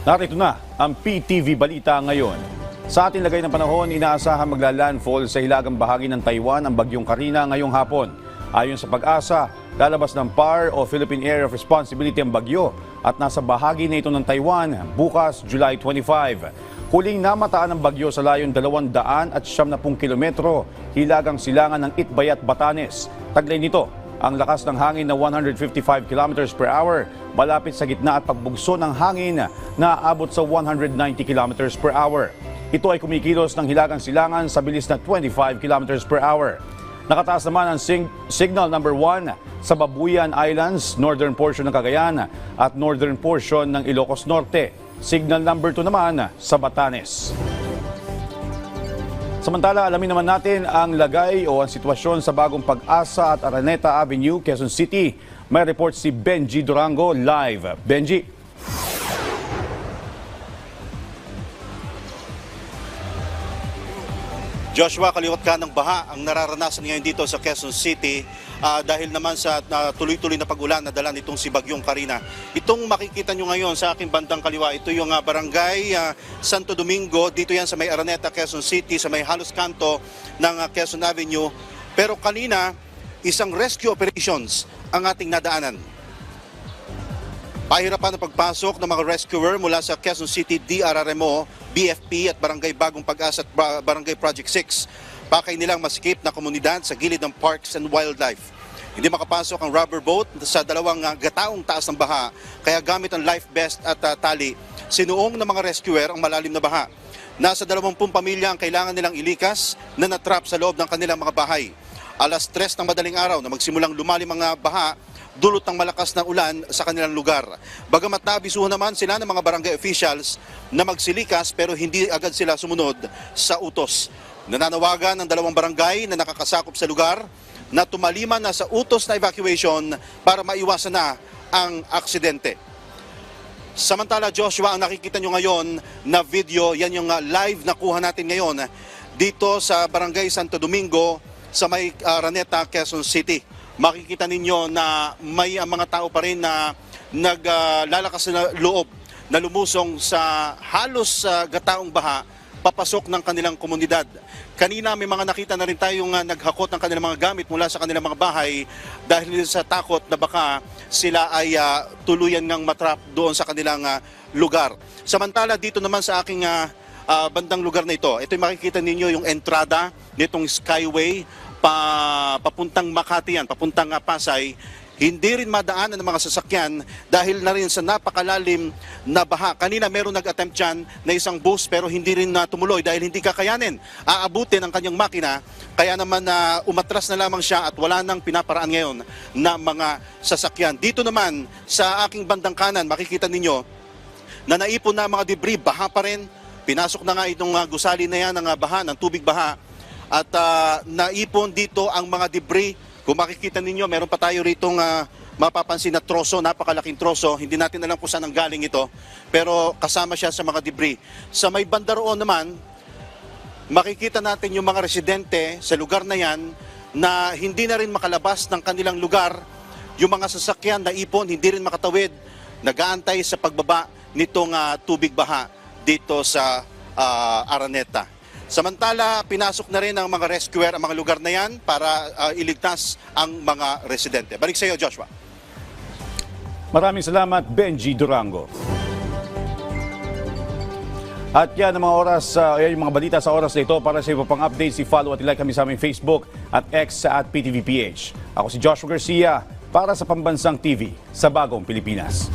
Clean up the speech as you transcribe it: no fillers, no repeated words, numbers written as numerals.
Narito na ang PTV Balita ngayon. Sa ating lagay ng panahon, inaasahan magla-landfall sa hilagang bahagi ng Taiwan ang bagyong Karina ngayong hapon. Ayon sa Pag-asa, lalabas ng PAR o Philippine Area of Responsibility ang bagyo at nasa bahagi na ito ng Taiwan bukas July 25. Huling namataan ng bagyo sa layong 270 kilometro, hilagang silangan ng Itbayat, Batanes. Taglay nito ang lakas ng hangin na 155 kilometers per hour, malapit sa gitna at pagbugso ng hangin na aabot sa 190 kilometers per hour. Ito ay kumikilos ng hilagang silangan sa bilis na 25 kilometers per hour. Nakataas naman ang signal number 1 sa Babuyan Islands, northern portion ng Cagayan at northern portion ng Ilocos Norte. Signal number 2 naman sa Batanes. Samantala, alamin naman natin ang lagay o ang sitwasyon sa bagong Pag-asa at Araneta Avenue, Quezon City. May report si Benji Durango live. Benji. Joshua, kaliwat ka ng baha ang nararanasan ngayon dito sa Quezon City dahil naman sa tuloy-tuloy na pag-ulan na dala nitong si Bagyong Karina. Itong makikita nyo ngayon sa aking bandang kaliwa, ito yung barangay Santo Domingo. Dito yan sa may Araneta, Quezon City, sa may halos kanto ng Quezon Avenue. Pero kanina, isang rescue operations ang ating nadaanan. Pahirapan ang pagpasok ng mga rescuer mula sa Quezon City DRRMO, BFP at Barangay Bagong Pag-asa at Barangay Project 6. Pakay nilang masikip na komunidad sa gilid ng Parks and Wildlife. Hindi makapasok ang rubber boat sa dalawang gataong taas ng baha, kaya gamit ang life vest at tali, sinuong ng mga rescuer ang malalim na baha. Nasa 20 pamilya ang kailangan nilang ilikas na natrap sa loob ng kanilang mga bahay. Alas 3 ng madaling araw na magsimulang lumalim ang baha, dulot ng malakas na ulan sa kanilang lugar. Bagamat naabisuhan naman sila ng mga barangay officials na magsilikas pero hindi agad sila sumunod sa utos. Nananawagan ng 2 barangay na nakakasakop sa lugar na tumaliman na sa utos na evacuation para maiwasan na ang aksidente. Samantala, Joshua, ang nakikita nyo ngayon na video, yan yung live na kuha natin ngayon dito sa Barangay Santo Domingo sa may Araneta, Quezon City. Makikita ninyo na may mga tao pa rin na naglalakas na loob na lumusong sa halos gataong baha papasok ng kanilang komunidad. Kanina may mga nakita na rin tayong naghakot ng kanilang mga gamit mula sa kanilang mga bahay dahil sa takot na baka sila ay tuluyan ngang matrap doon sa kanilang lugar. Samantala dito naman sa aking bandang lugar na ito makikita ninyo yung entrada nitong Skyway papuntang Makati yan, papuntang Pasay. Hindi rin madaanan ng mga sasakyan dahil na rin sa napakalalim na baha. Kanina meron nag-attempt dyan na isang bus pero hindi rin tumuloy dahil hindi kakayanin. Aabutin ang kanyang makina, kaya naman umatras na lamang siya at wala nang pinaparaan ngayon na mga sasakyan. Dito naman sa aking bandang kanan, makikita ninyo na naipon na mga debris, baha pa rin. Pinasok na nga itong gusali na yan ng baha, ng tubig baha. At naipon dito ang mga debris. Kung makikita ninyo, meron pa tayo ritong mapapansin na troso, napakalaking troso. Hindi natin alam kung saan ang galing ito, pero kasama siya sa mga debris. Sa may banda roon naman, makikita natin yung mga residente sa lugar na yan na hindi na rin makalabas ng kanilang lugar. Yung mga sasakyan na ipon, hindi rin makatawid, nag-aantay sa pagbaba nitong tubig baha dito sa Araneta. Samantala, pinasok na rin ng mga rescuer ang mga lugar na yan para iligtas ang mga residente. Balik sa iyo, Joshua. Maraming salamat, Benji Durango. At yan ang mga oras, yan yung mga balita sa oras na ito. Para sa iba pang updates, i-follow at i-like kami sa aming Facebook at X at PTVPH. Ako si Joshua Garcia para sa Pambansang TV sa Bagong Pilipinas.